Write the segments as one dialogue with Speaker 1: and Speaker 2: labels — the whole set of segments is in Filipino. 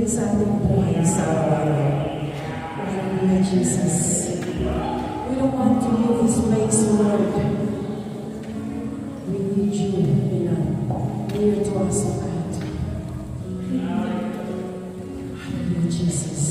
Speaker 1: sa ating buhay sa araw-araw. Hallelujah, Jesus. We don't want to leave this place, Lord. We need you, near to us, O God. Hallelujah, Jesus.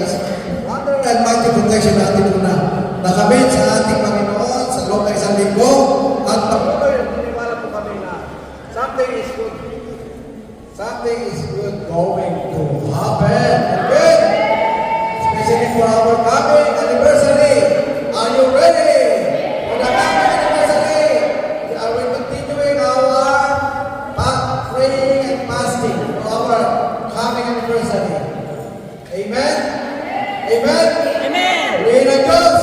Speaker 2: His wonder and mighty protection natin muna nakamit sa ating Panginoon sa loob ng isang linggo at patuloy at tiniwala po kami na something is good. Something is good going to happen. Amen? Especially for our coming anniversary. Are you ready? For the coming anniversary, we are continuing our praying and fasting for our coming anniversary. Amen? Amen?
Speaker 3: Amen.
Speaker 2: Pray na Diyos.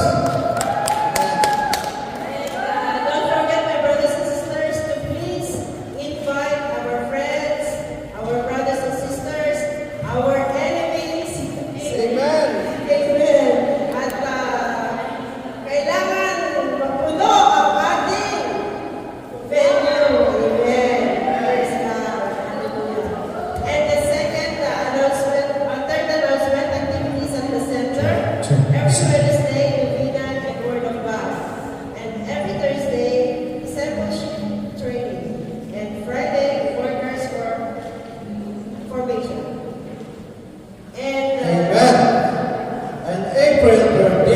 Speaker 3: Don't forget, my brothers and sisters, to please invite our friends, our brothers and sisters, our enemies.
Speaker 2: Amen.
Speaker 3: Amen. At kailangan mapuno ang ating venue. Amen. Praise God. Hallelujah. And the second announcement, third announcement, activities at the center. Every Wednesday, Divinan and Word of God. And every Thursday, discipleship training. And Friday, workers for formation. And
Speaker 2: Amen. And April 30,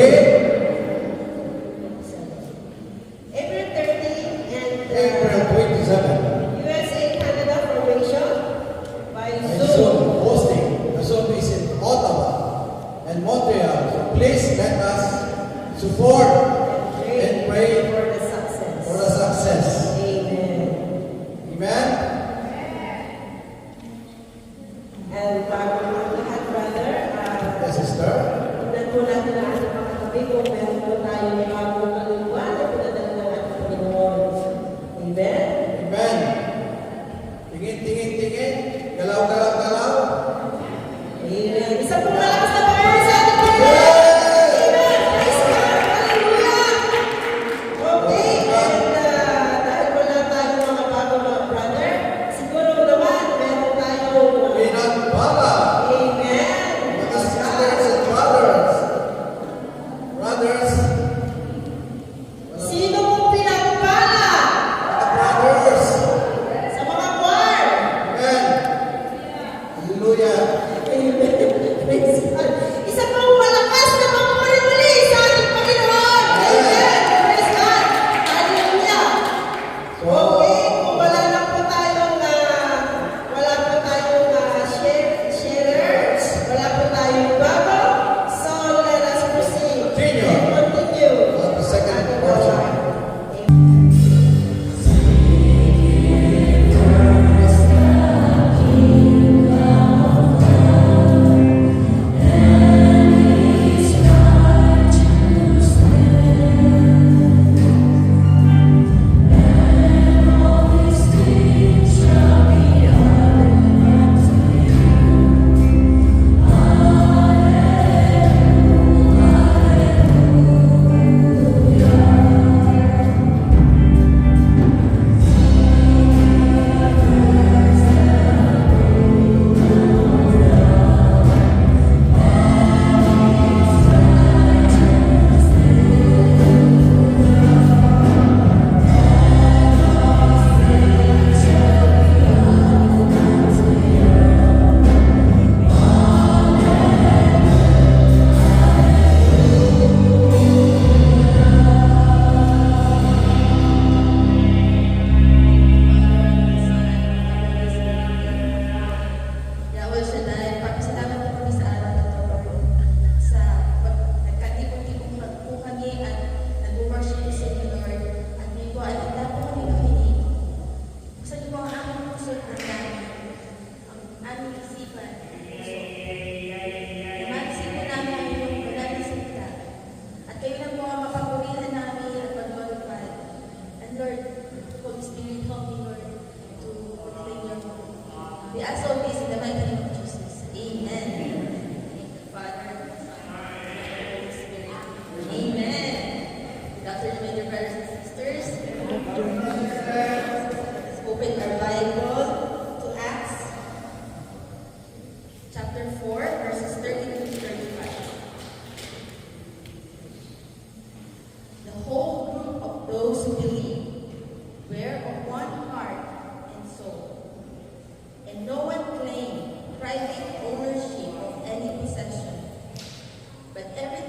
Speaker 3: April 30 and
Speaker 2: April 27.
Speaker 3: USA Canada formation by
Speaker 2: And
Speaker 3: Zoom.
Speaker 2: Zoom hosting. The Zoom is in Ottawa and Montreal. So please let us support and pray
Speaker 3: for the success.
Speaker 2: for the success.
Speaker 3: Amen.
Speaker 2: Amen?
Speaker 3: And bago ang lahat, brother,
Speaker 2: Yes, sister.
Speaker 3: tignan po natin ang ating mga tabi kung meron po tayo ng bagong kaluluwa na pinadala ng ating Panginoon. Amen?
Speaker 2: Amen. Tingin, tingin, tingin. Galaw, galaw, galaw.
Speaker 3: Amen. Isa pong malakas na pagpapalala sa ating Panginoon. Amen. Praise God. Hallelujah. Okay. And dahil wala tayong mga bago mga brother, siguro naman meron tayong
Speaker 2: Pinagpala.
Speaker 3: Amen.
Speaker 2: Mga sisters and brothers. Brothers,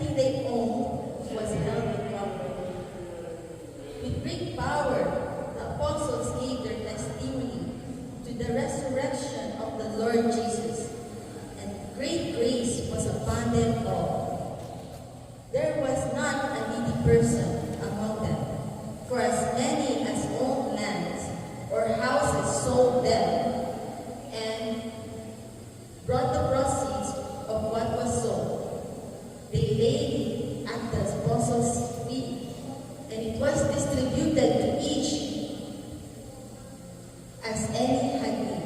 Speaker 4: everything they owned was held in property. With great power, the apostles gave their testimony to the resurrection of the Lord Jesus, and great grace was upon them all. There was not a needy person among them, for as many as owned lands or houses sold them, and brought the proceeds of what was sold. They laid it at the apostles' feet, and it was distributed to each as any had need.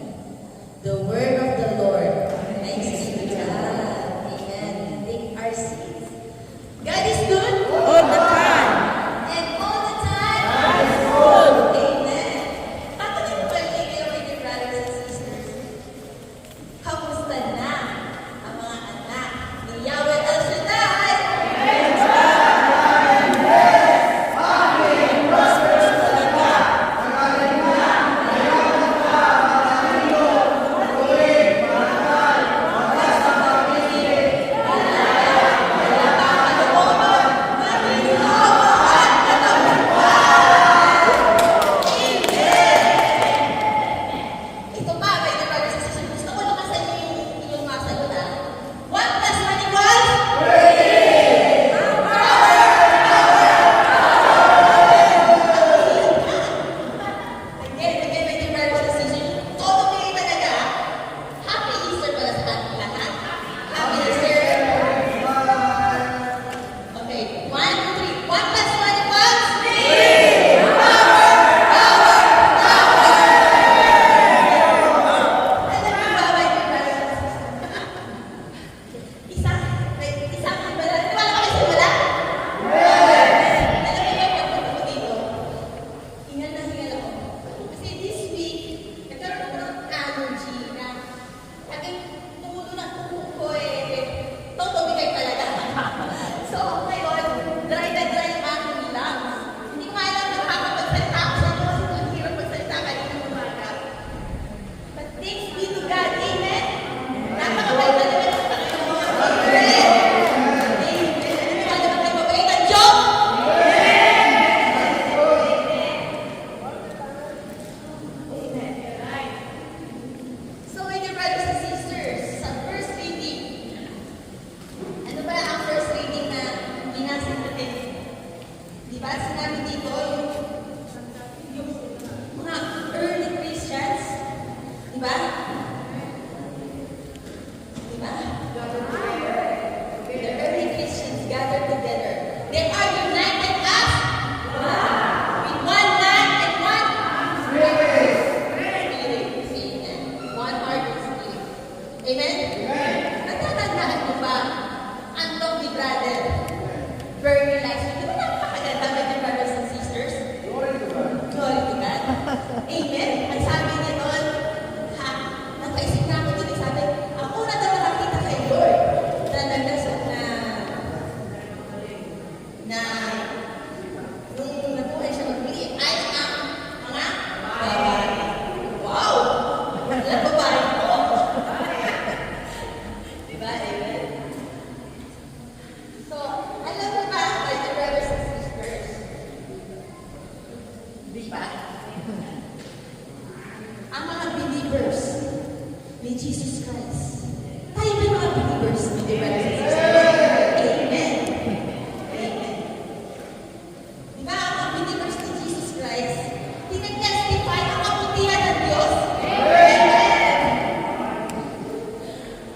Speaker 4: The word of the Lord. Thanks be to God. Amen. Take our seats. God is good
Speaker 3: All the time.
Speaker 4: and all the time. Amen. Tatanungin ko kayo kayo, my dear brothers and sisters. Kamusta na ang mga anak ni Yahweh El Shaddai? Ito pa, my dear brothers and sisters. Gusto ko lakasan niyo yung inyong mga sagot, ha? 1 plus 1 equals? Again, my dear brothers and sisters. Todo kayo talaga. Happy Easter pala sa ating lahat. Happy Easter. Okay, 1, 2, 3. 1 plus 1 equals? Alam niyo ba, my dear brothers and sisters? Isang wala. Di ba naman kasi wala? Alam niyo ba, pagpunta ko dito, hingal na hingal ako. Kasi this week, nagkaroon ako ng allergy na laging tumulo ng tuhod ko totobigay talaga. So, ngayon, dry na dry ang aking lungs. Hindi ko alam na makakapagsalita ako sa inyo kasi ang hirap magsalita kanina ng umaga. But thanks be to God, amen? Napakabait na naman ang Panginoon. Amen. Amen. Ano naman kayo mabait ang Diyos? Amen. So, my dear brothers and sisters, sa first reading, ano ba ang first reading na binasa natin? Di ba sinabi dito yung mga early Christians, di ba? Di ba? The early Christians gathered together. They are united as with one land and one spirit. Amen. One heart and spirit. Amen? Natatandaan mo ba ang Tong ni Brother Bernie Lice? Di ba napakaganda, my dear brothers and sisters? Glory to God. Amen. Ang sabi niya doon, napaisip na ako doon, sabi, ako na daw nakakita kay Lord na nagdasal na nung nabuhay siya magbili ay ang mga babae. Wow! Wala babae ko. Diba? Amen. So, alam mo ba, my dear brothers and sisters? Diba? Ang mga believers ni Jesus Christ. Tayo ba yung mga believers, my dear brothers and sisters? Amen. Amen. Diba ang mga believers ni Jesus Christ, tinag-testify ang kabutihan ng Diyos? Amen.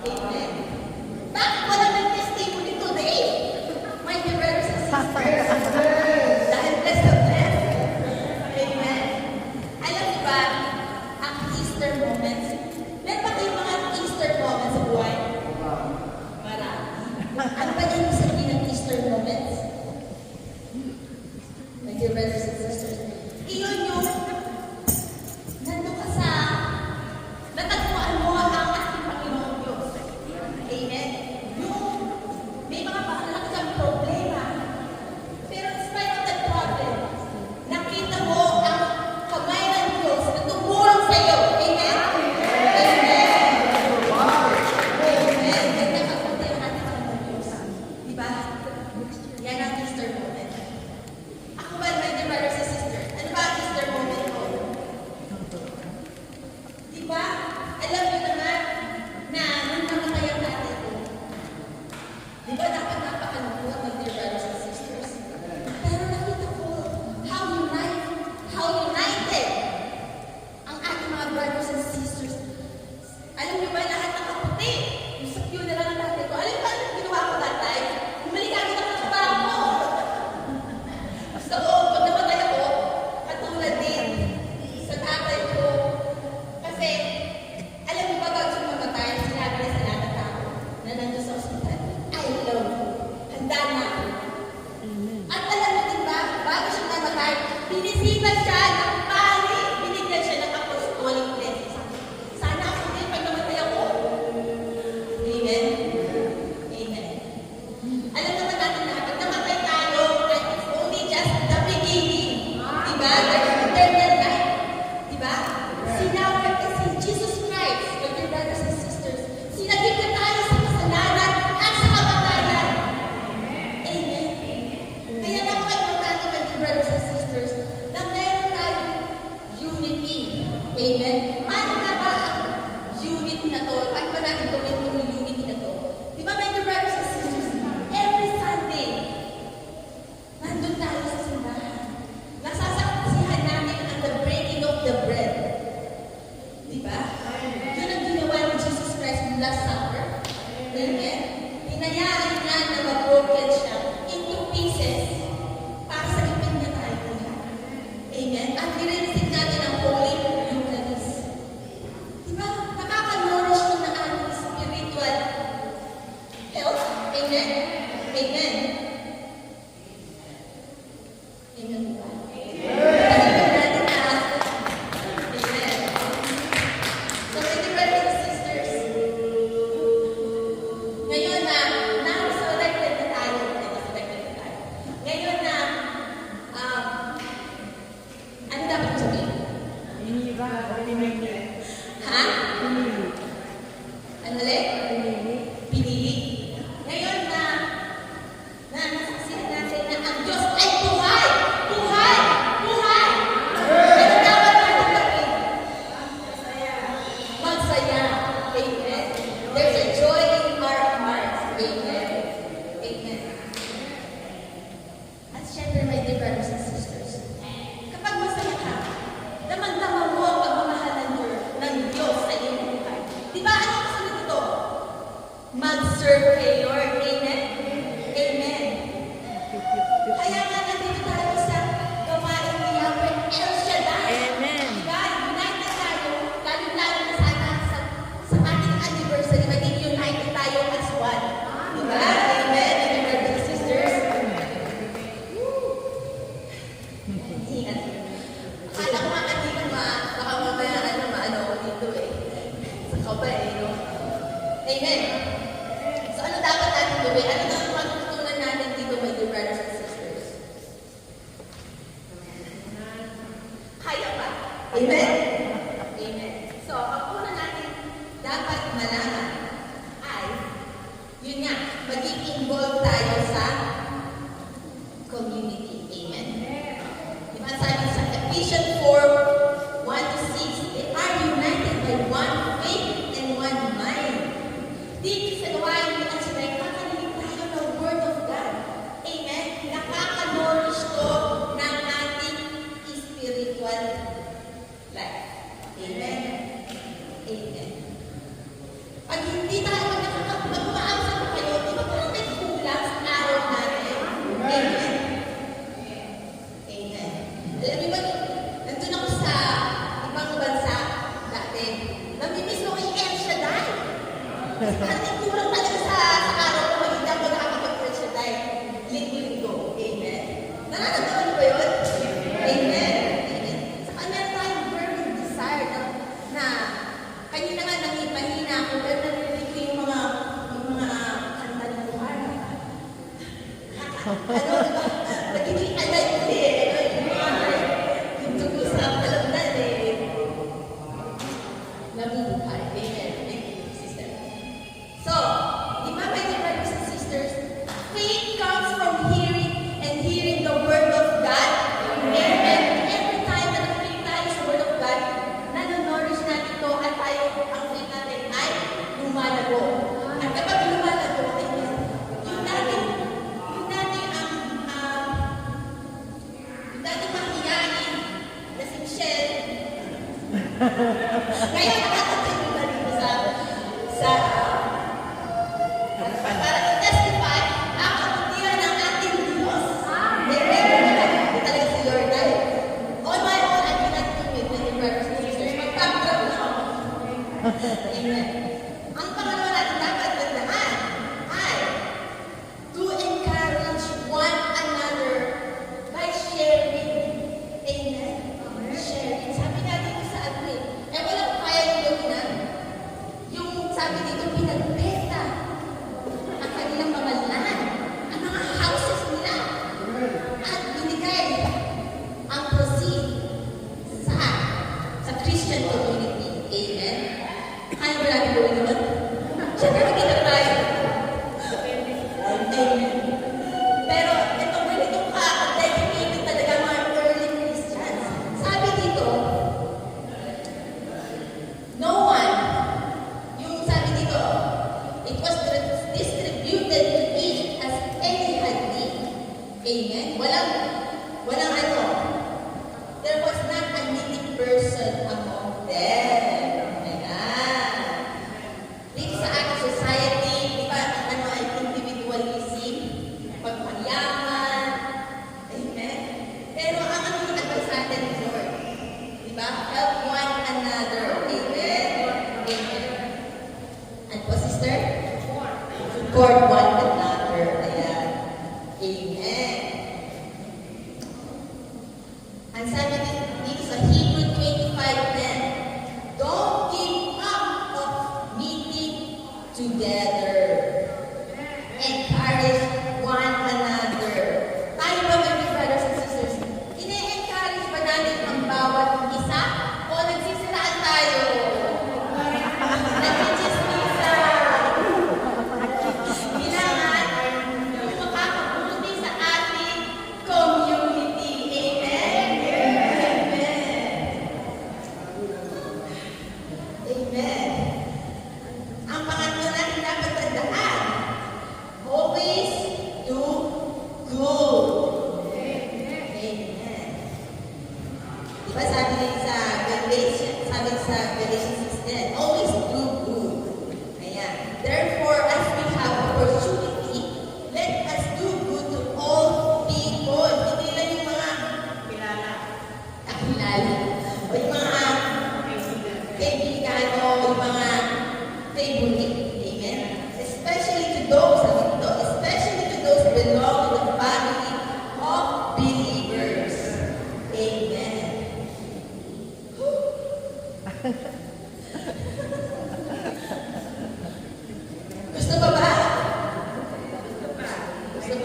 Speaker 4: Amen. Bakit wala ng testimony today? My dear brothers and sisters. Dahil blessed na blessed. Amen. Alam niyo ba, ang Easter moments, meron ba kayong mga Easter moments sa buhay? Marami. Ano ba yung sabihin ng Easter moments? My dear brothers and sisters, iyon yung nandun ka sa natagpuan mo ang ating Panginoon Diyos. Amen. Yung may mga malaki kang problema, pero in spite of that problem, nakita mo ang kamay ng Diyos na tumulong sa iyo. Amen. Amen. Amen. Ganda ka po tayo ating Panginoon Diyos. Diba? siya ng pari, binigyan siya ng apostolic blessing. Sana ako din pag namatay ako. Amen? Amen. Alam naman natin na pag namatay tayo, that is only just the beginning. Diba? There's eternal life. Diba? Sinawag kasi Jesus Christ, my dear brothers and sisters, sinagip na tayo sa kasalanan at sa kamatayan. Amen. Kaya napaka-importante, my dear brothers and sisters, na meron tayong unity. Amen. Paano na ba ang unity na to? Paano ba natin gawin itong unity na to? Diba, my dear brothers and sisters, every Sunday, nandun tayo sa simbahan. Nasasaksihan namin ang the breaking of the bread. Diba? Yun ang ginawa ni Jesus Christ ng Last Supper. Amen? Hinayaan niya na mag-broken siya into pieces para sa ipin niya tayo lahat. Amen? At nire-receive natin ang Holy Eucharist. Diba? Nakaka-nourish ko na ating spiritual health. Amen? Amen? Amen ba? Amen natin na. Amen. So, my dear brothers and sisters, ngayon na, na-resurrected na tayo. Ngayon na, ano dapat ko sabihin? Ha? Ano ulit? Pinili. Ngayon na nasaksihan natin na ang Diyos ay buhay! Buhay! Buhay! Ano dapat natin gawin? Magsaya. Amen. There's a joy in our hearts. Amen. Amen. At syempre, my dear brothers and sisters, kapag masaya ka, damang-dama mo ang pagmamahal ng Diyos sa iyong buhay. Di ba? Ano kasunod ito? Mag-serve kay Lord. Amen? Amen. Kaya nga nandito tayo sa gawain ni Yahweh El Shaddai.
Speaker 5: Amen.
Speaker 4: Diba? United tayo, lalo-lalo na sana sa ating anniversary, maging united tayo as one. Diba? Amen, my brothers and sisters. Ingat. Akala ko nga kanina baka mamaya maano ako dito eh. Sa kaba eh, no? Amen. So ano dapat natin gawin? Ano dapat matutunan natin dito, my dear brothers and sisters? Kaya ba? Amen? Amen. So, ang una natin dapat malaman ay, yun nga, maging involved tayo sa community. Amen? Diba sabi sa Ephesians 4, 1-6, they are united by one faith and one mind. Dito sa gawain ni Ashley, kakalilig tayo ng Word of God. Amen? Nakaka-nourish to ng ating spiritual life. Amen? Amen. Pag hindi tayo mag-umaamsa pa kayo, di ba parang may kulang sa araw natin? Amen? Amen. Alam niyo ba, nandun ako sa ibang bansa dati. Namimiss ko kay El Shaddai. Kasi parang nagkulang talaga sa araw ko, hindi ako nakakapag-El Shaddai. Linggo-linggo. Amen. Nararamdaman niyo ba yun? Amen. Amen. Saka meron tayong burning desire na kanina nga nangipahina ako, pero narinig ko yung mga kanta ng buhay. Ano, diba? Nagiging alive ko eh. Yung tungkol sa kalamnan eh. Nabubuhay. Amen. Thank you, sister. So, di ba, my dear brothers and sisters, faith comes from hearing and hearing the Word of God. Amen. Every time na nakikinig tayo sa Word of God, nanonourish natin ito at tayo, ang faith natin ay lumalago. At kapag lumalago, amen, yun natin ang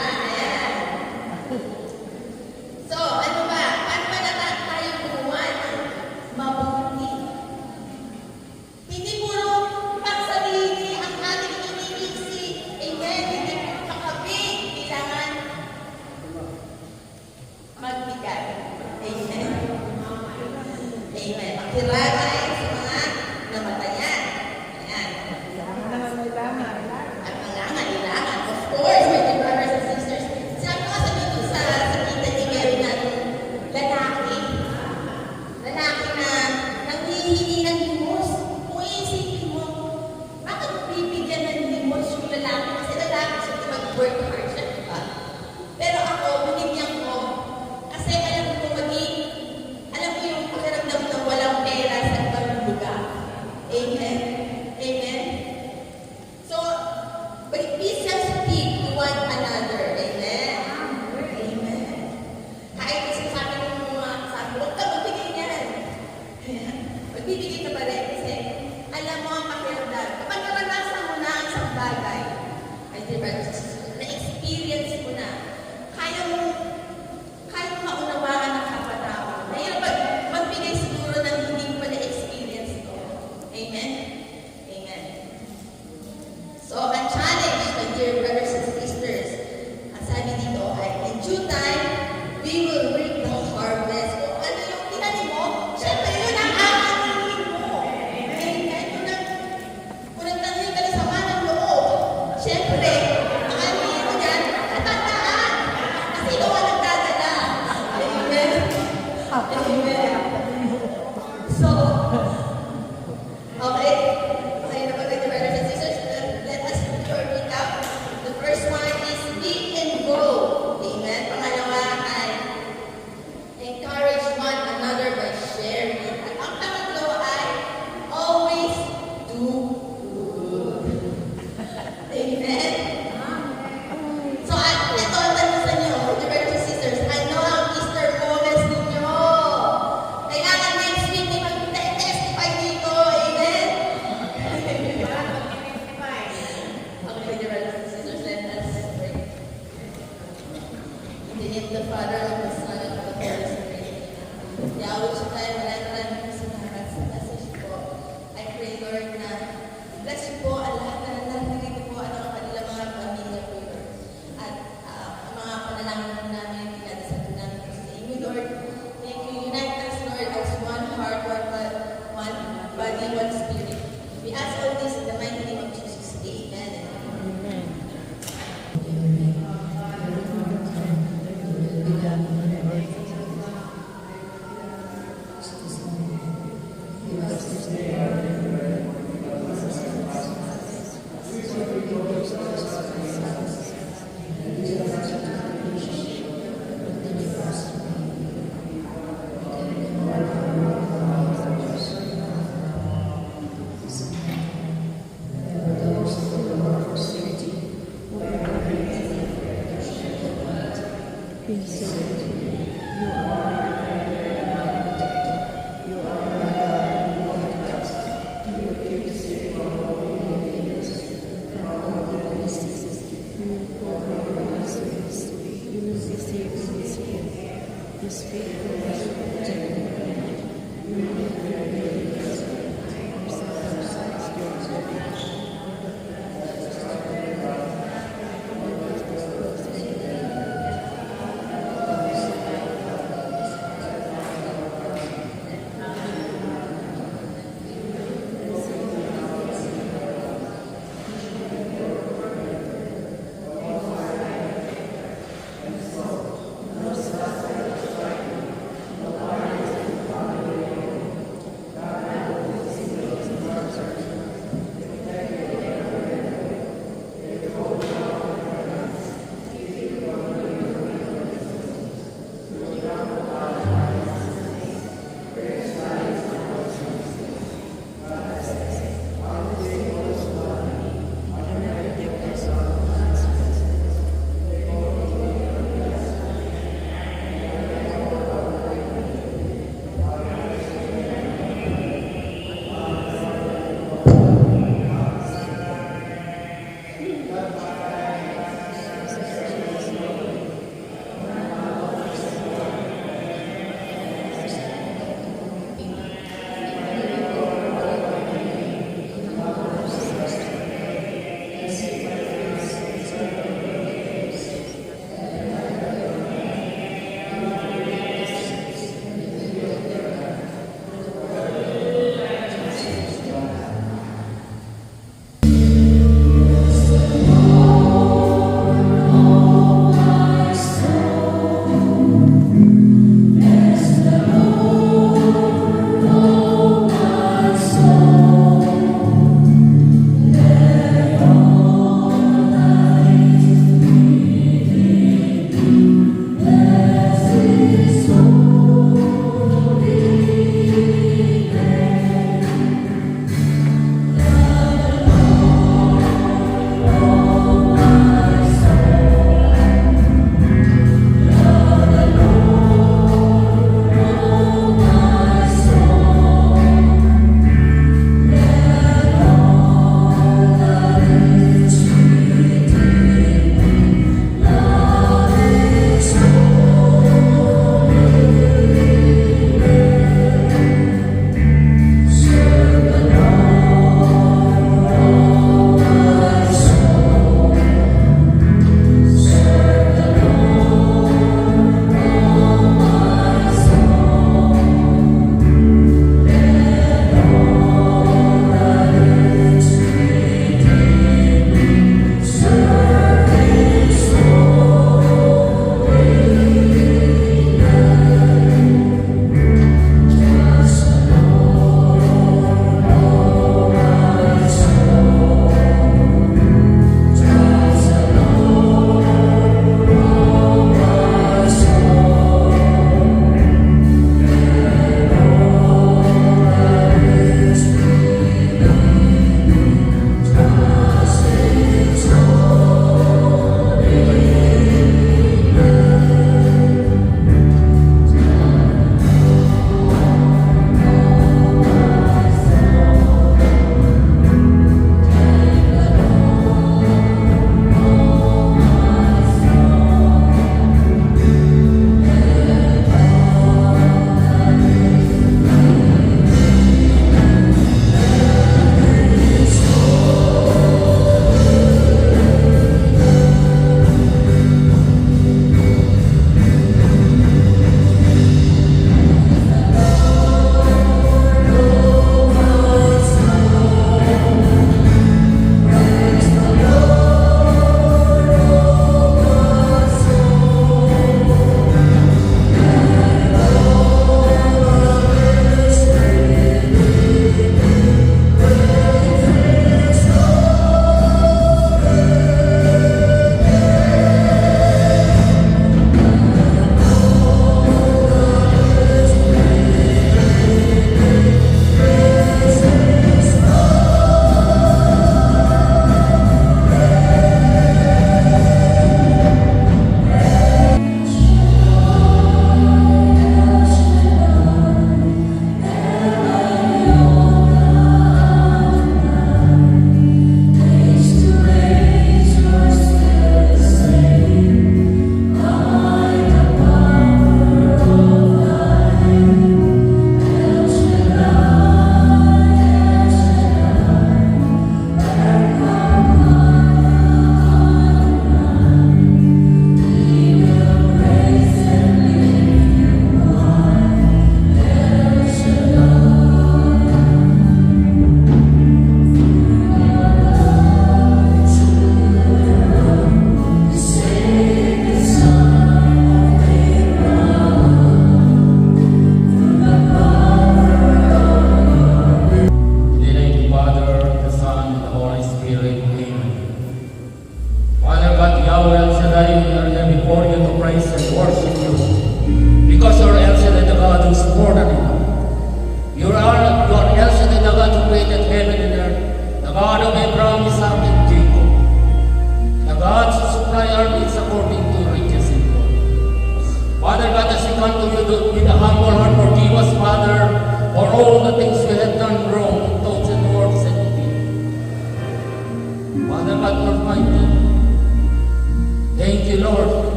Speaker 4: ba? Ayan. So, ano ba? Paano ba naman tayo gumawa ng mabuti? Hindi puro pagsarili ang ating iniisip. Amen. Hindi puro kakabig. Kailangan magbigay. Amen. Amen. Pakiragay sa mga namatayan. Ayan. At kailangan. Of course, my dear brothers and sisters. Sabi ko kasi dito sa kita ni Mary na lalaki. Lalaki na nanghihingi ng limos. Kung iisipin mo, bakit bibigyan ng limos yung lalaki? Kasi lalaki siya mag-work hard siya, diba? Pero ako, binigyan ko. Kasi alam ko yung pakiramdam na walang pera sa ibang lugar. Amen? Amen? So, but be sensitive to one another. Amen? Amen. Kahit isa sabi ng mga sabi, huwag ka magbigay niyan. Magbibigay ka pa rin kasi alam mo ang pakiramdam. Kapag naranasan mo na ang isang bagay, ay di ba, na-experience mo na, kaya mo maunawaan ang kapatao. Mahirap magbigay siguro ng hindi mo pa na-experience ito. Amen? Amen. So, ang challenge, my dear brothers and sisters, ang sabi dito ay, in due time, we will reap the harvest. Kung ano yung tinanim mo, syempre yun ang aanihin mo. Amen? Kung nagtanim ka na sama ng loob, syempre, ang aanihin mo yan, tatandaan. Kasi ikaw ang nagdadala. Amen? Amen. So, okay. Okay na ba kayo, brothers and sisters? Let us read out. The first one is be involved. Amen. Pangalawa ay encourage one another by sharing. At ang pangatlo ay always do good. Amen. So, ito ang tanong sa inyo, brothers and sisters. Ano ang Easter bonus ninyo? Kailangan next week may mag-testify dito. Amen? Okay, dear brothers and sisters, let us pray. In the name of the Father, of the Son, and of the Holy Spirit. Yahweh, siya tayo, maraming salamat sa message po. I pray, Lord, na bless you po ang lahat na nandito po at ang kanilang mga pamilya po, Lord. At ang mga panalangin namin, pinadasal po namin po sa inyo, Lord. Thank you. Unite us, Lord, as one heart, one body, one spirit. We ask all this in the mighty name of Jesus. Amen.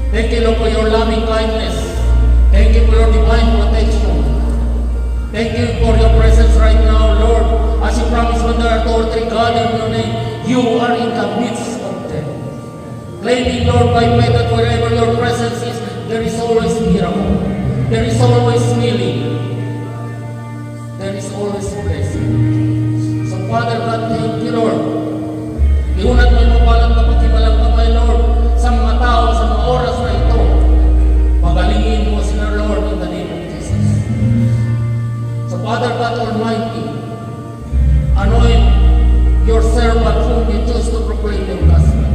Speaker 5: Thank you, Lord, for your loving kindness. Thank you for your divine protection. Thank you for your presence right now, Lord. As you promised when there are two or three gathered in your name, you are in the midst of them. Claiming, Lord, by faith that wherever your presence is, there is always miracle. There is always healing. There is always blessing. So, Father God, thank you, Lord. Iunat mo yung mapalang kapakimalang kamay, Lord, sa mga tao, sa mga oras na ito. Pagalingin mo sila, Lord, in the name of Jesus. So, Father God Almighty, anoint your servant whom you choose to proclaim your gospel.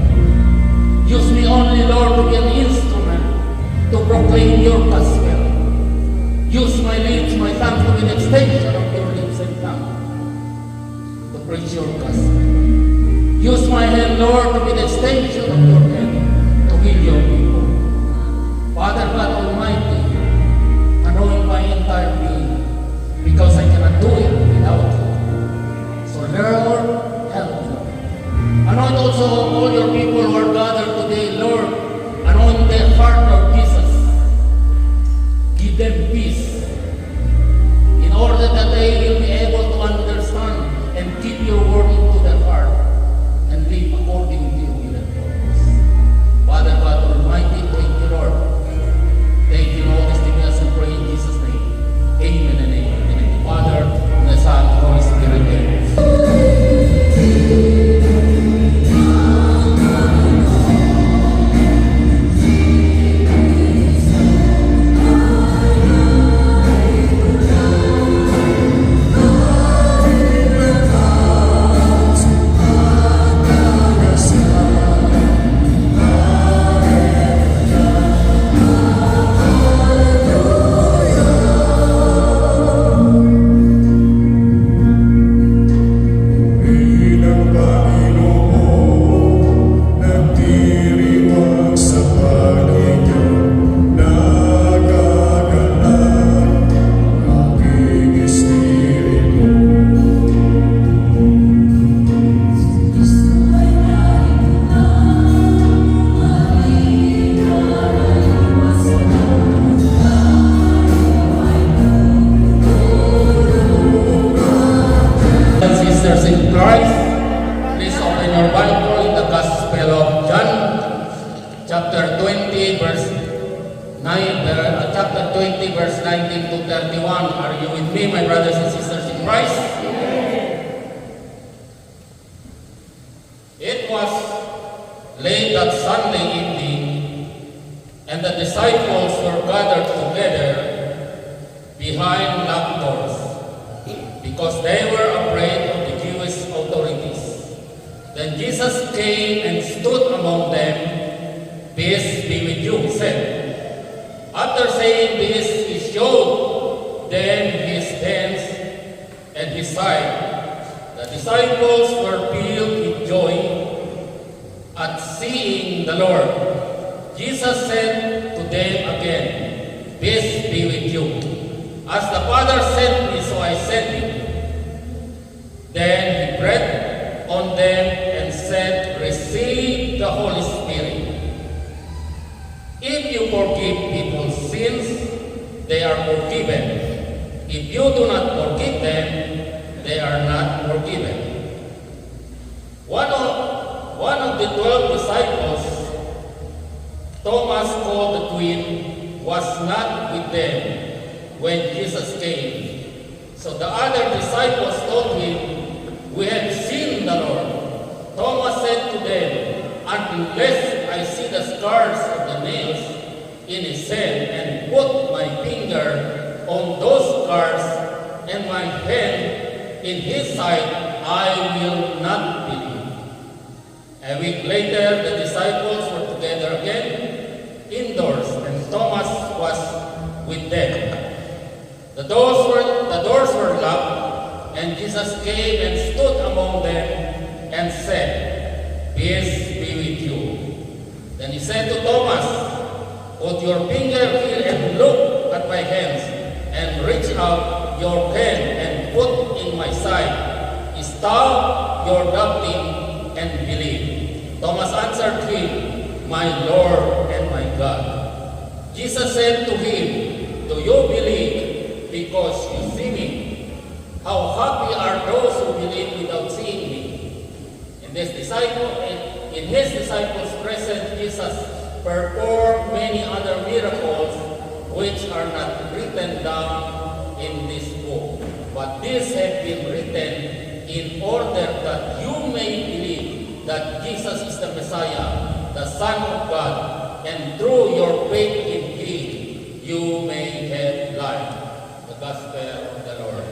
Speaker 5: Use me only, Lord, to be an instrument to proclaim your gospel. Use my lips, my tongue to be an extension of your lips and tongue to preach your gospel. Use my hand, Lord, to be the extension of your hand to heal your people. Father God Almighty, anoint my entire being because I cannot do it without you. So Lord, help me. Anoint also all your people who are gathered today, Lord. Anoint their heart, Lord Jesus. Give them peace in order that they will be able to understand and keep your word into their heart and live according to your will and purpose. Father God Almighty, thank you, Lord. Thank you, Lord. This thing as we pray in Jesus' name. Amen and amen. In the name of the Father, and the Son, and the Holy Spirit. Amen. Sisters in Christ, please open your Bible in the Gospel of John, chapter 20, verse 19 to 31. Are you with me, my brothers and sisters in Christ? It was late that Sunday evening, and the disciples were gathered together behind locked doors, because they were afraid of the Jewish authorities. Then Jesus came and stood among them. "Peace be with you," he said. After saying this, he showed them his hands and his side. The disciples were filled with joy at seeing the Lord. Jesus said to them again, "Peace be with you. As the Father sent me, so I send you." Then he breathed on them and said, "Receive the Holy Spirit. If you forgive people's sins, they are forgiven. If you do not forgive them, they are not forgiven." One of the 12 disciples, Thomas, called the twin, was not with them when Jesus came. So the other disciples told him, "We have seen the Lord." Thomas said to them, "Unless I see the scars of the nails in his hand and put my finger on those scars and my hand in his side, I will not believe." A week later, the disciples were together again indoors, and Thomas was with them. The doors were locked, and Jesus came and stood among them and said, "Peace be with you." Then he said to Thomas, "Put your finger here and look at my hands, and reach out your hand and put in my side. Stop your doubting and believe." Thomas answered him, my Lord and my God. Jesus said to him, do you believe because you see me? How happy are those who believe without seeing me? In his disciples present, Jesus performed many other miracles which are not written down in this book. But these have been written in order that you may believe that Jesus is the Messiah, the Son of God, and through your faith in Him, you may have life. The Gospel of the Lord.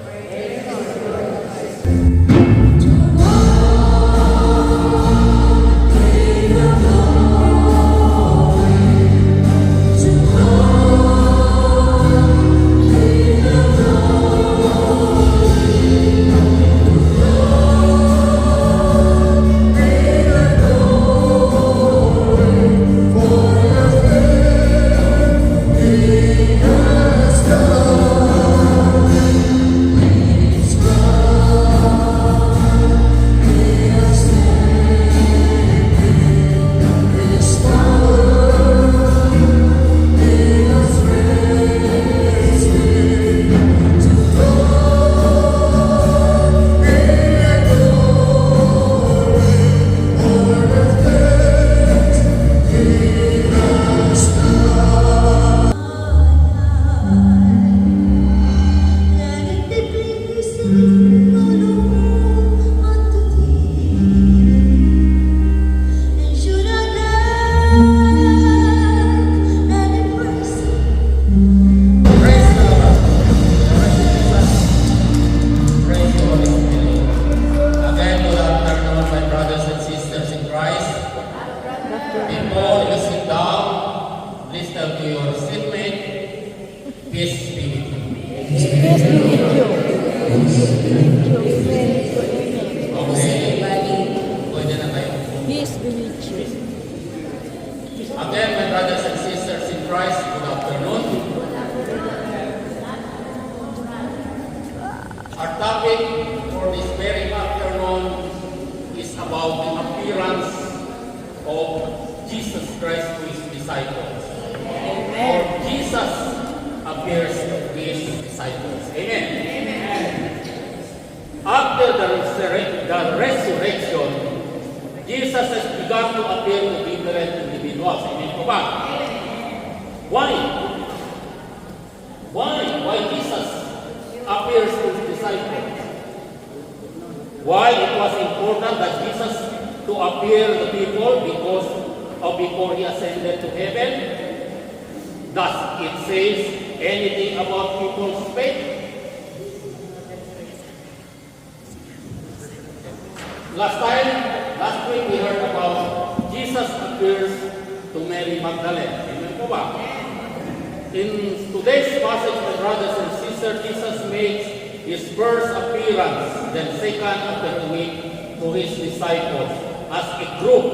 Speaker 5: Again, my brothers and sisters in Christ, good afternoon. Our topic for this very afternoon is about the appearance of Jesus Christ to His disciples. Or Jesus appears to His disciples. Amen. After the resurrection, Jesus has begun to appear to different individuals. Amen po ba? Why? Why Jesus appears to His disciples? Why it was important that Jesus to appear to people because of before He ascended to heaven? Does it says anything about people's faith? Last week we heard about Jesus appears to Mary Magdalene. Amen po ba? In today's passage, my brothers and sisters, Jesus makes His first appearance, then second after the week to His disciples as a group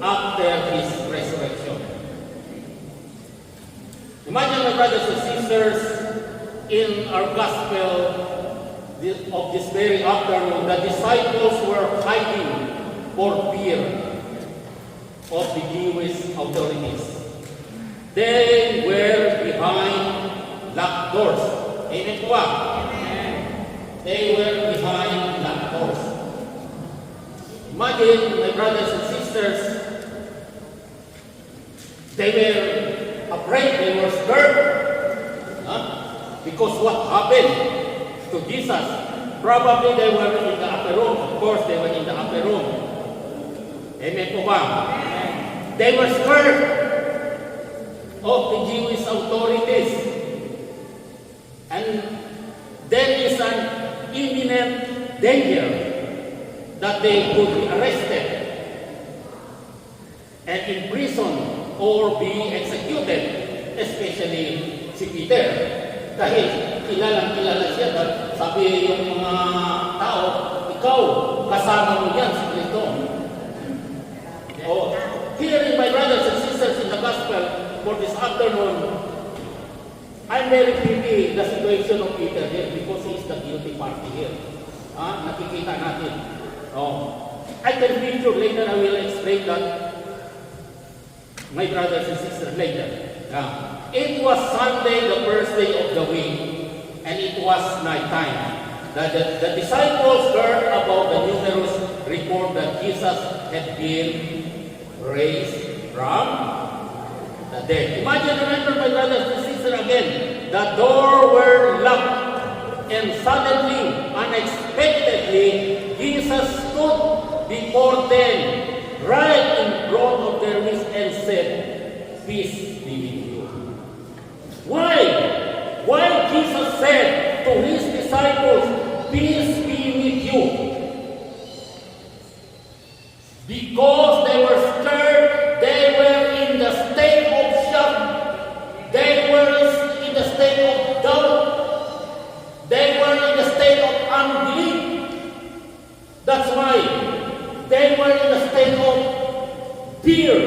Speaker 5: after His resurrection. Imagine, my brothers and sisters, in our gospel of this very afternoon, the disciples were hiding for fear of the Jewish authorities. They were behind locked doors. Amen po ba? They were behind locked doors. Imagine, my brothers and sisters, they were afraid, they were scared. Because what happened to Jesus? Probably they were in the upper room. Of course, they were in the upper room. Amen po ba? They were scared of the Jewish authorities. And there is an imminent danger that they could be arrested and imprisoned or be executed, especially si Peter. Dahil kilala siya, sabi yung mga tao, ikaw, kasama mo yan si Kristo. Oh, hearing my brothers and sisters in the gospel for this afternoon, I'm very pity the situation of Peter here because he is the guilty party here. Nakikita natin. Oh, I can picture later, I will explain that. my brothers and sisters, later. It was Sunday, the first day of the week, and it was night time. The disciples heard about the numerous report that Jesus had been raised from the dead. Imagine, remember, my brothers and sisters, again, the door were locked, and suddenly, unexpectedly, Jesus stood before them, right in front of their midst, and said, "Peace be with you." Why? Why Jesus said to his disciples, "Peace be with you"? Because they were scared, they were in the state of shock, they were in the state of doubt, they were in the state of unbelief. That's why they were in the state of fear.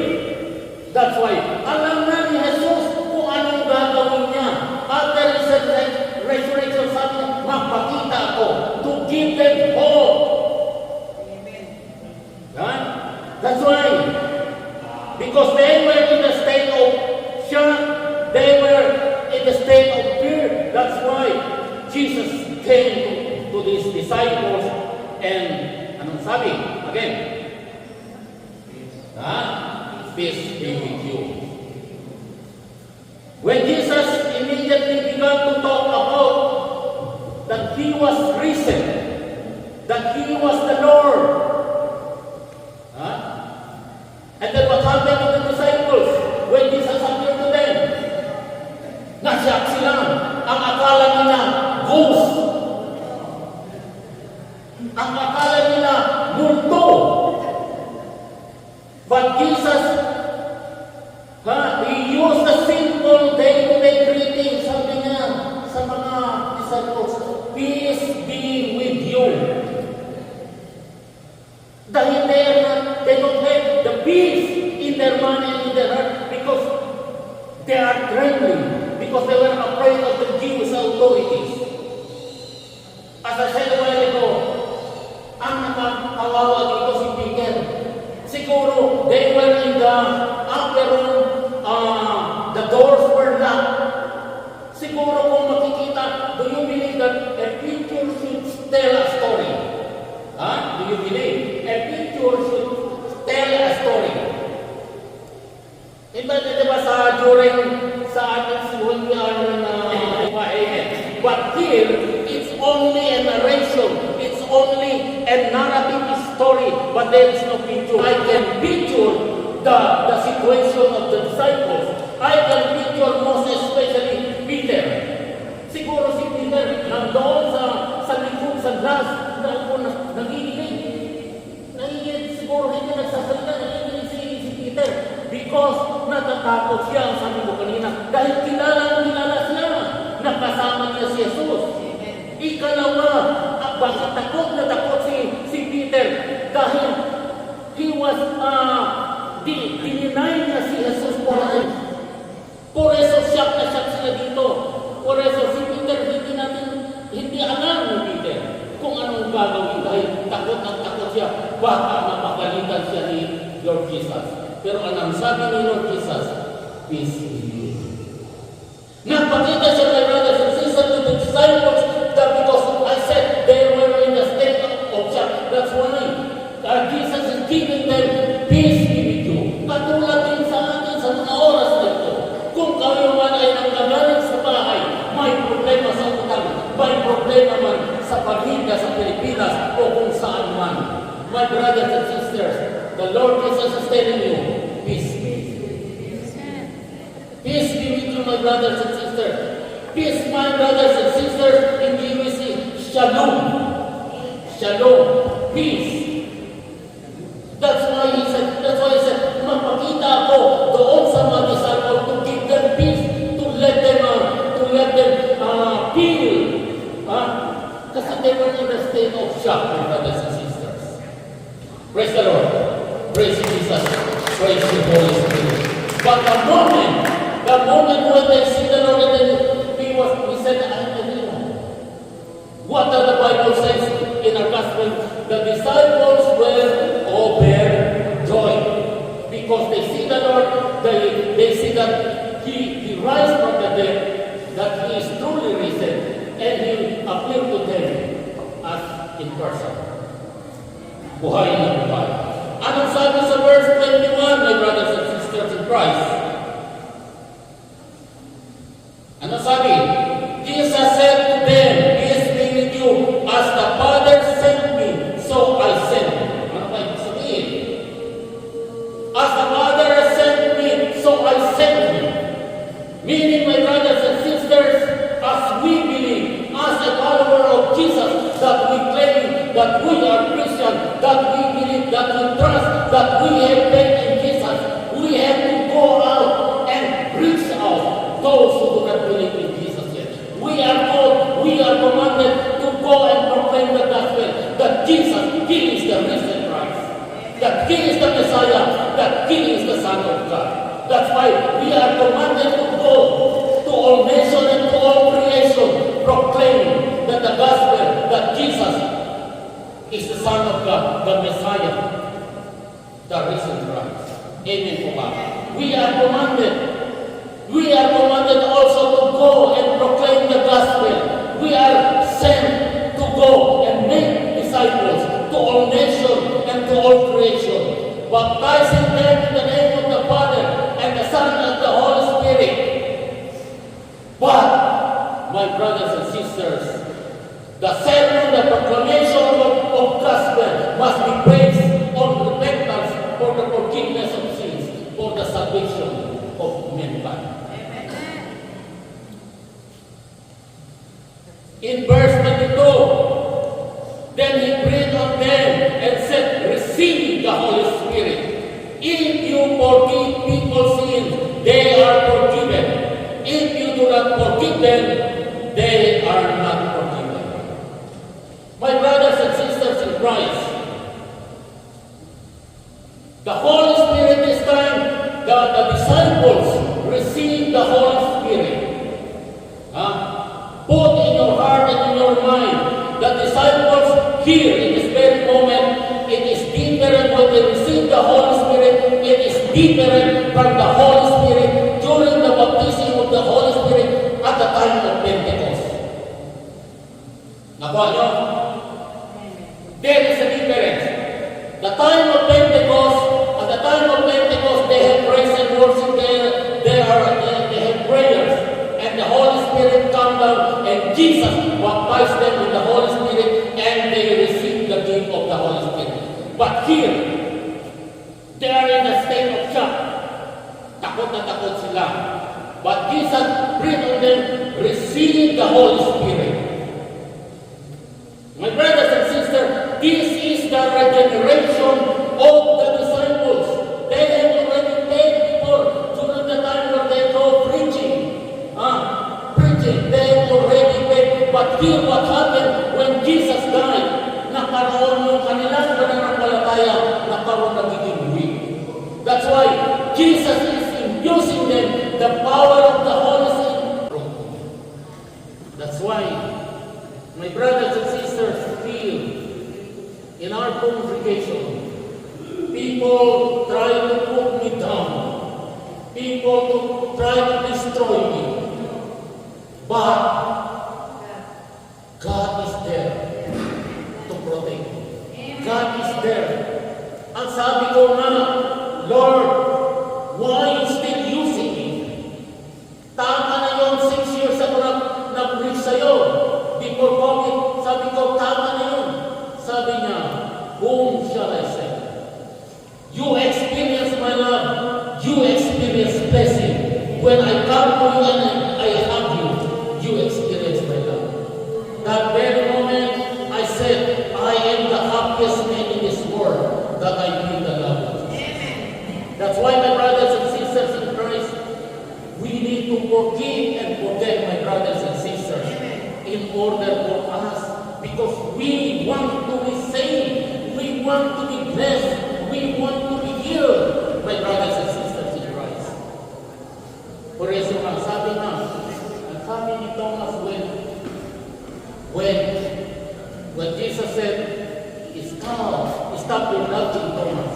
Speaker 5: That's why alam na ni Jesus kung anong gagawin niya. After his resurrection, sabi niya, "Magpakita ako," to give them hope. Right? That's why. Because they were in the state of shock, they were in the state of fear. That's why Jesus came to these disciples and anong sabi? Again, peace be with you. When Jesus immediately began to talk about that he was risen, that he was the Lord, and then what happened to the disciples when Jesus appeared to them? Nasyak sila. Ang akala nila, ghost. Ang akala nila, multo. But Jesus, he used the simple day-to-day greeting. Sabi niya sa mga disciples, "Peace be with you." Dahil they don't have the peace in their mind and in their heart because they are trembling, because they were afraid of the Jewish authorities. As I said a while ago, ang nakakawawa dito si Peter, siguro they were in the upper room, the doors were locked. Siguro kung makikita, do you believe that a picture should tell a story? Do you believe? A picture should tell a story. Diba during sa ating when we are in but here, it's only a narration. It's only a narrative story, but there is no picture. I can picture the situation of the disciples. I can picture most especially Peter. Siguro si Peter nandoon sa likod sa glass na nanginig. Siguro hindi nagsasalita, nanginig si Peter. Because natatakot siya, ang sabi ko kanina, dahil kilala siya, nakasama niya si Jesus. Ikalawa, bakit takot na takot si Peter? Dahil he was, dininay niya si Jesus por eso siyak na siyak sila dito. Por eso si Peter, hindi alam ni Peter kung anong gagawin dahil takot siya. Baka mapagalitan siya ni Lord Jesus. Pero ang sabi ni Lord Jesus, "Peace be with you." Nagpakita siya, my brothers and sisters, to the disciples that because I said they were in the state of shock. That's why Jesus is giving them peace be with you. Katulad din sa atin sa mga oras na ito. Kung kayo man ay nanggagaling sa bahay, may problema sa utang, may problema man sa pamilya sa Pilipinas o kung saan man. My brothers and sisters, the Lord Jesus is telling you, peace be with you. Peace be with you, my brothers and sisters. Peace, my brothers and sisters, in GBC. Shalom. Shalom. Peace. That's why he said, magpakita ako doon sa mga disciples to give them peace, to let them feel. Kasi they were in a state of shock, my brothers and sisters. Praise the Lord. Praise Jesus. Praise the Holy Spirit. But the moment when they see the Lord, and then he said, what the Bible says in our gospel, the disciples were overjoyed Because they see the Lord, they see that He rise from the dead, that He is truly risen, and He appeared to them as in person. Buhay na buhay. Anong sabi sa verse 21, my brothers and sisters in Christ? Ano sabi? Jesus said to them, "Peace be with you, as the Father sent me, so I send you." Ano ba ibig sabihin? As the Father has sent me, so I send you. Meaning, my brothers and sisters, as we believe, as a follower of Jesus, that we claim that we are Christian, that we believe, that we trust, that we have faith in Jesus, we have to go out and reach out those who do not believe in Jesus yet. We are called, we are commanded to go and proclaim the gospel that Jesus, He is the risen Christ, that He is the Messiah, that He is the Son of God. That's why we are commanded to go to all nations and to all creation, proclaiming that the gospel, that Jesus is the Son of God, the Messiah, the risen Christ. Amen po ba? We are commanded also to go and proclaim the gospel. We are sent to go and make disciples to all nations and to all creation, baptizing them in the name of the Father and the Son and the Holy Spirit. But, my brothers and sisters, the sermon, the proclamation of gospel must be based on repentance for the forgiveness of sins, for the salvation of mankind. In verse 22, then He breathed on them and said, "Receive the Holy Spirit. If you forgive people's sins, they are forgiven. If you do not forgive them, they are not forgiven." My brothers and sisters in Christ, the Holy Spirit this time, the disciples received the Holy Spirit. Put in your heart and in your mind, the disciples here in this very moment, it is different when they receive the Holy Spirit. It is different from the Holy Spirit during the baptism of the Holy Spirit at the time of Pentecost. Nakuha nyo? There is a difference. The time of Pentecost, at the time of Pentecost, they have praise and worship, they have prayers, and the Holy Spirit come down, and Jesus baptized them with the Holy Spirit, and they receive the gift of the Holy Spirit. But here, they are in a state of shock. Takot na takot sila. But Jesus breathed on them, receive the Holy Spirit. My brothers and sisters, this is the regeneration of the disciples. They have already paid before during the time when they go preaching. They have already paid. But here what happened when Jesus died, nakaroon yung kanilang pananampalataya, nakaroon nagiging weak. That's why Jesus is infusing them the power of the Holy Spirit. That's why, my brothers and sisters, feel in our congregation, people try to put me down. People try to destroy me. But God is there to protect me. God is there. Ang sabi ko na, Lord, why you still using me? Tama na yun, 6 years ako na-preach sa'yo. Before COVID, sabi ko, tama na yun. Sabi niya, whom shall I send? You experience my love. You experience blessing. When I come to you and I hug you, you experience my love. That very moment, I said, I am the happiest man in this world that I feel the love of Jesus. That's why, my brothers and sisters in Christ, we need to forgive and forget, my brothers and sisters, in order for us, because we want to be saved, we want to be blessed, we want to be healed, my brothers and sisters in Christ. For eso nga, sabi ni Thomas when Jesus said, stop your doubting, Thomas.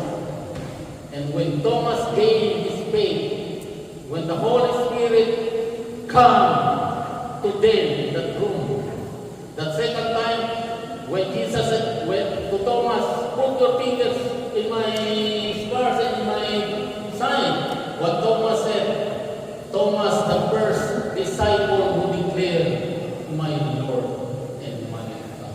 Speaker 5: And when Thomas gain his faith when the Holy Spirit come to them in that room. That second time, when Jesus went to Thomas, put your fingers in my scars and in my side. What Thomas said, Thomas, the first disciple who declared, my Lord and my God.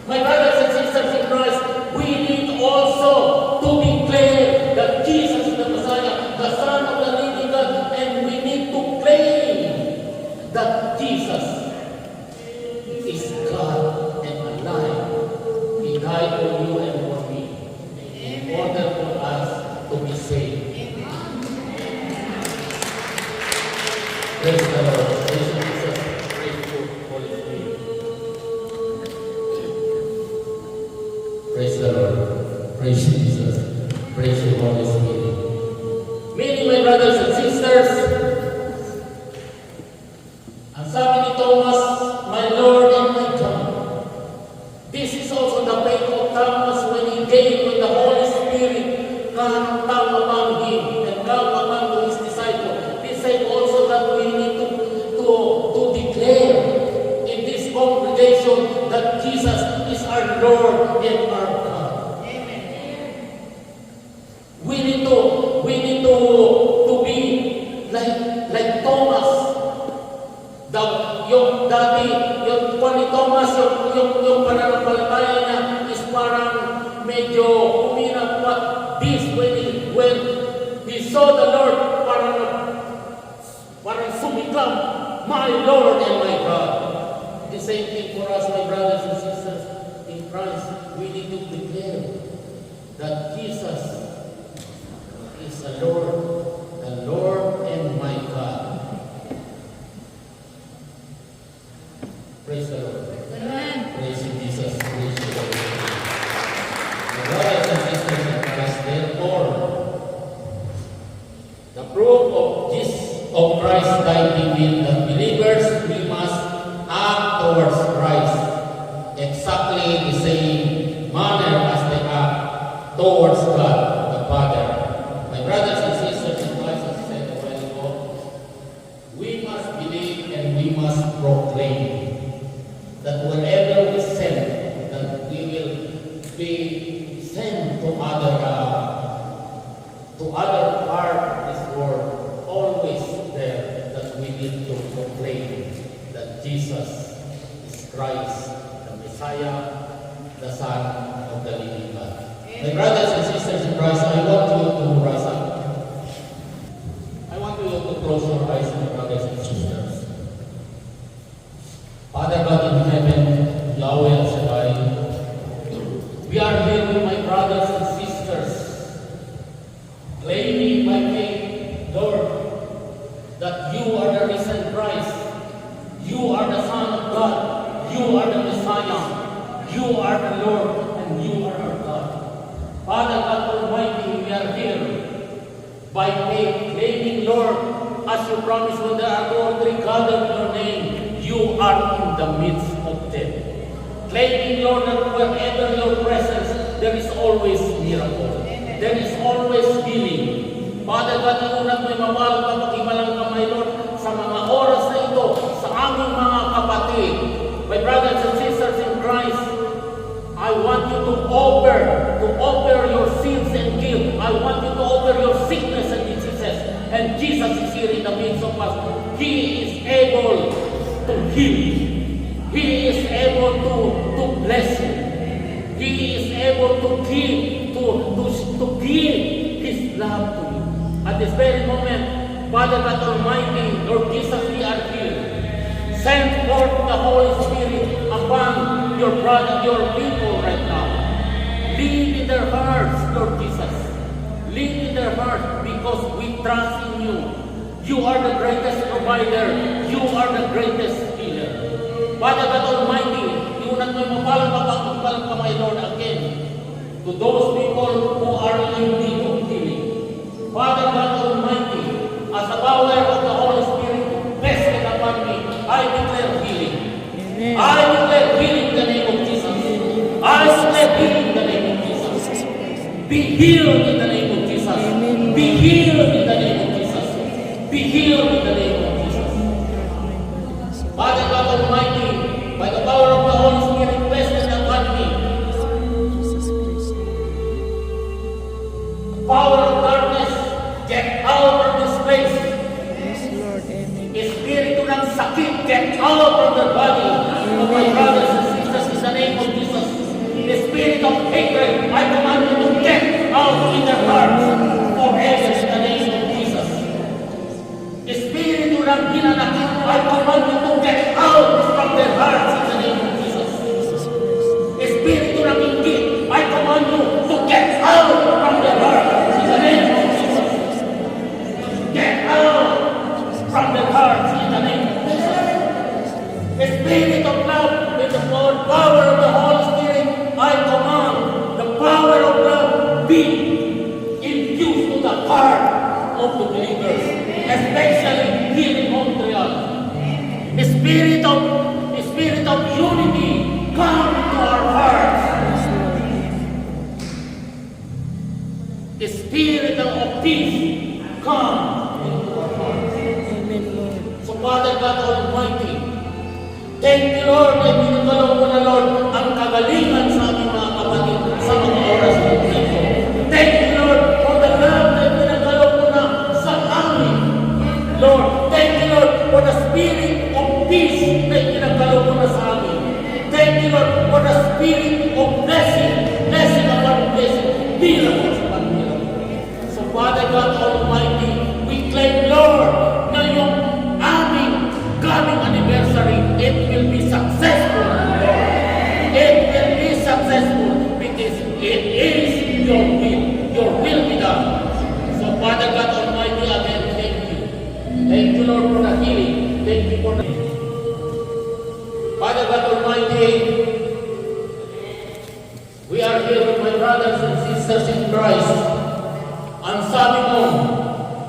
Speaker 5: My brothers and sisters in Christ, we need also to declare that Jesus is the Messiah, the Son of the living God, and we need to claim that Jesus is God and alive. He died for you and for me in order for us to be saved. Praise the Lord. Praise Jesus. Praise the Holy Spirit. Praise the Lord. Praise Jesus. Praise the Holy Spirit. Meaning, my brothers and sisters, ang sabi ni Thomas, my Lord and my God. This is also the faith of Thomas when he came with the Holy Spirit come upon him and come upon to his disciples. This said also that we need to declare in this congregation that Jesus is our Lord and our God. We need to be like Thomas. Yung dati, yung kung ni Thomas, yung pananampalataya niya is parang medyo uminang, but this when he saw the Lord, parang sumiklam, my Lord and my God. The same thing for us, my brothers and sisters in Christ. We need to declare that Jesus is the Lord and my God. Praise the Lord. Praise Jesus. Praise the Lord. My brothers and sisters in Christ, therefore, the proof of Christ's dying means that believers, we must act towards Christ exactly the same manner as they act towards God the Father. My brothers and sisters in Christ, as I said a while ago, we must believe and we must proclaim that wherever we send, that we will be sent to other part of this world, always there, that we need to proclaim that Jesus is Christ, the Messiah, the Son of the living God. My brothers and sisters in Christ, I want you to rise up. I want you to close your eyes, my brothers and sisters. Father God in heaven, Yahweh El Shaddai, we are here with my brothers and sisters, claiming by faith, Lord, that you are the risen Christ, you are the Son of God, you are the Messiah, you are the Lord, and you are our God. Father God Almighty, we are here by faith, claiming, Lord, as you promised when there are two or three gathered in your name, you are in the midst of them. Claiming, Lord, that wherever your presence, there is always miracle. There is always healing. Father God, inunat may mabalo papakimalang kamay, Lord, sa mga oras na ito, sa aming mga kapatid. My brothers and sisters in Christ, I want you to offer your sins and guilt. I want you to offer your sickness and diseases. And Jesus is here in the midst of us. He is able to heal you. He is able to bless you. He is able to give His love to you. At this very moment, Father God Almighty, Lord Jesus, we are here. Send forth the Holy Spirit upon your people right now. Lead in their hearts, Lord Jesus. Lead in their hearts because we trust in you. You are the greatest provider. You are the greatest healer. Father God Almighty, iunat mo yung mapalang kamay, Lord, again, to those people who are in need of healing. Father God Almighty, as the power of the Holy Spirit rested upon me, I declare healing. I declare healing in the name of Jesus. I declare healing in the name of Jesus. Be healed in the name of Jesus. Be healed in the name of Jesus. Be healed in the name of Jesus. Father God Almighty, by the power of the Holy Spirit, vested upon me, power of darkness, get out of this place. Espiritu ng sakit, get out of the body of my brothers and sisters in the name of Jesus. The spirit of hatred, I command you to get out in their hearts forever in the name of Jesus. Espiritu ng hinanakit, I command you to get out from their hearts in the name of Jesus. Espiritu ng inggit, I command you to get out from their hearts in the name of Jesus. Get out from their hearts in the name of Jesus. Spirit of love, with the power of the Holy Spirit, I command the power of love be infused to the heart of the believers, especially here in Montreal. The spirit of unity come to our hearts. The spirit of peace come into our hearts. So Father God Almighty, thank you Lord, na pinagalaw mo na Lord ang kagalingan sa aming mga kapatid sa mga oras ng dito. Thank you Lord for the love na pinagalaw mo na sa amin. Lord, thank you Lord for the spirit of peace na pinagalaw mo na sa amin. Thank you Lord for the spirit of blessing upon blessing, miracles upon miracles. So Father God Almighty, we claim Lord na yung aming coming anniversary, it will be successful, Lord. It will be successful because it is your will be done. So Father God Almighty, again, thank you. Thank you Lord for the healing. Thank you for the Father God Almighty, we are here with my brothers and sisters in Christ. Ang sabi mo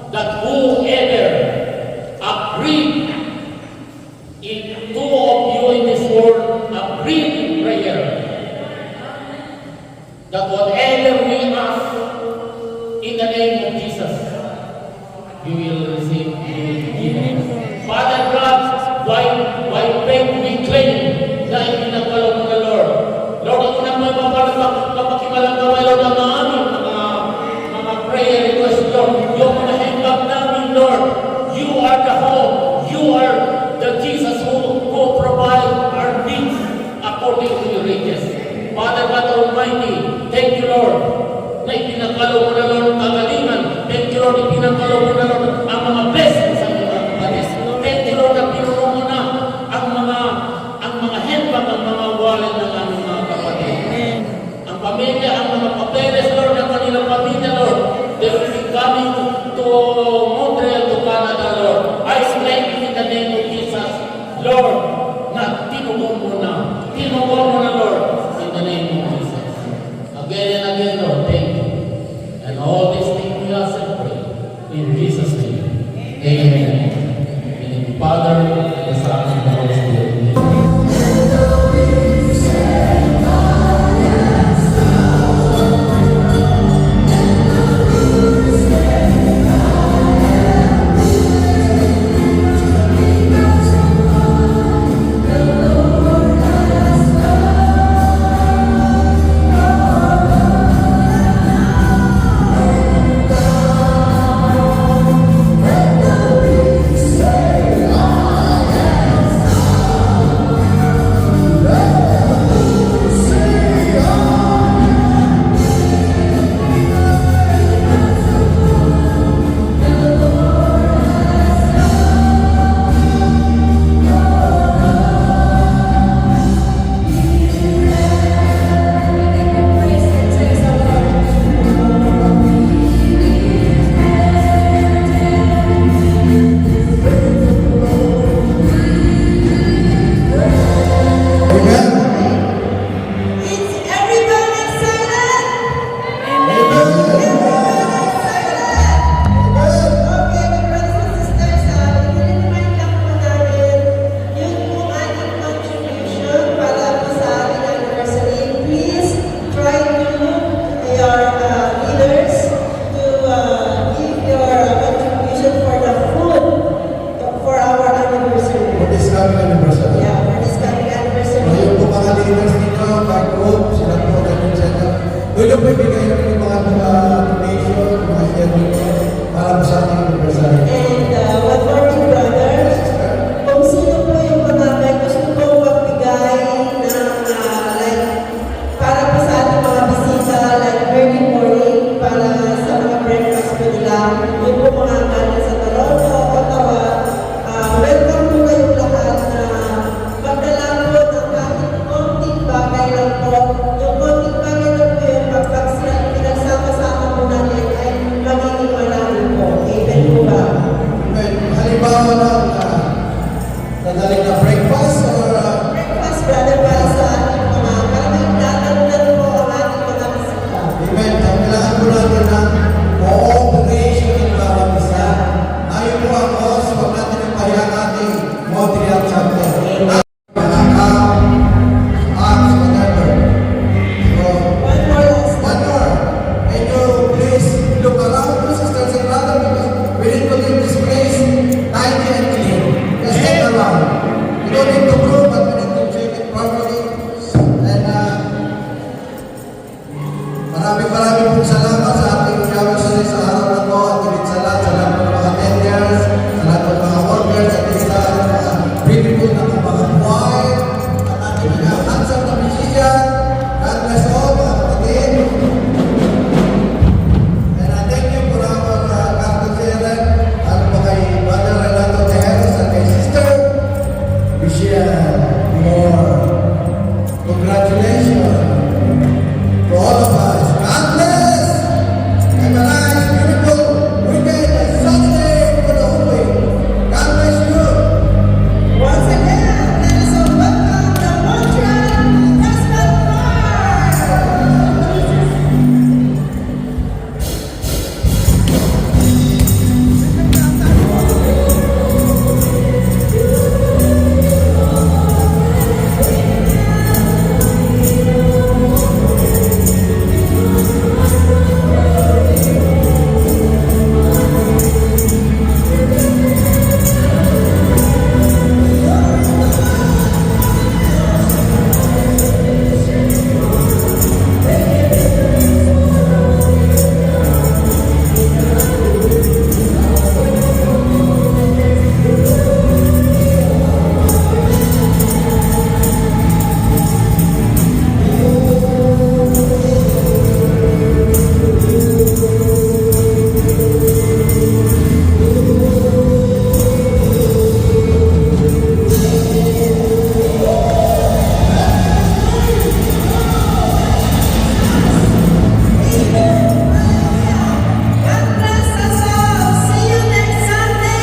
Speaker 5: that whoever agreed, if two of you in this world agreed in prayer, that whatever we ask in the name of Jesus, you will receive, you will be given. Father God, by faith we claim na ipinagkaloob mo na Lord. Lord, ako na may mapakimalang gawin, Lord, ang aming mga prayer request, Lord. Yung mga hanggang namin, Lord, you are the hope. You are the Jesus who provide our needs according to your riches. Father God Almighty, thank you Lord, na ipinagkaloob mo na Lord ang kagalingan. Thank you Lord, ipinagkaloob mo na Lord ang mga blessings sa mga kapatid. Thank you Lord, na pinuno mo na ang mga handbag, ang mga wallet ng aming mga kapatid. Ang pamilya, ang mga papeles Lord, ang kanilang pamilya Lord, they will be coming to Montreal, to Canada Lord. I claim in the name of Jesus, Lord, na tinugon mo na Lord, in the name of Jesus. Again and again Lord, thank you. And all these things we ask and pray in Jesus' name. Amen.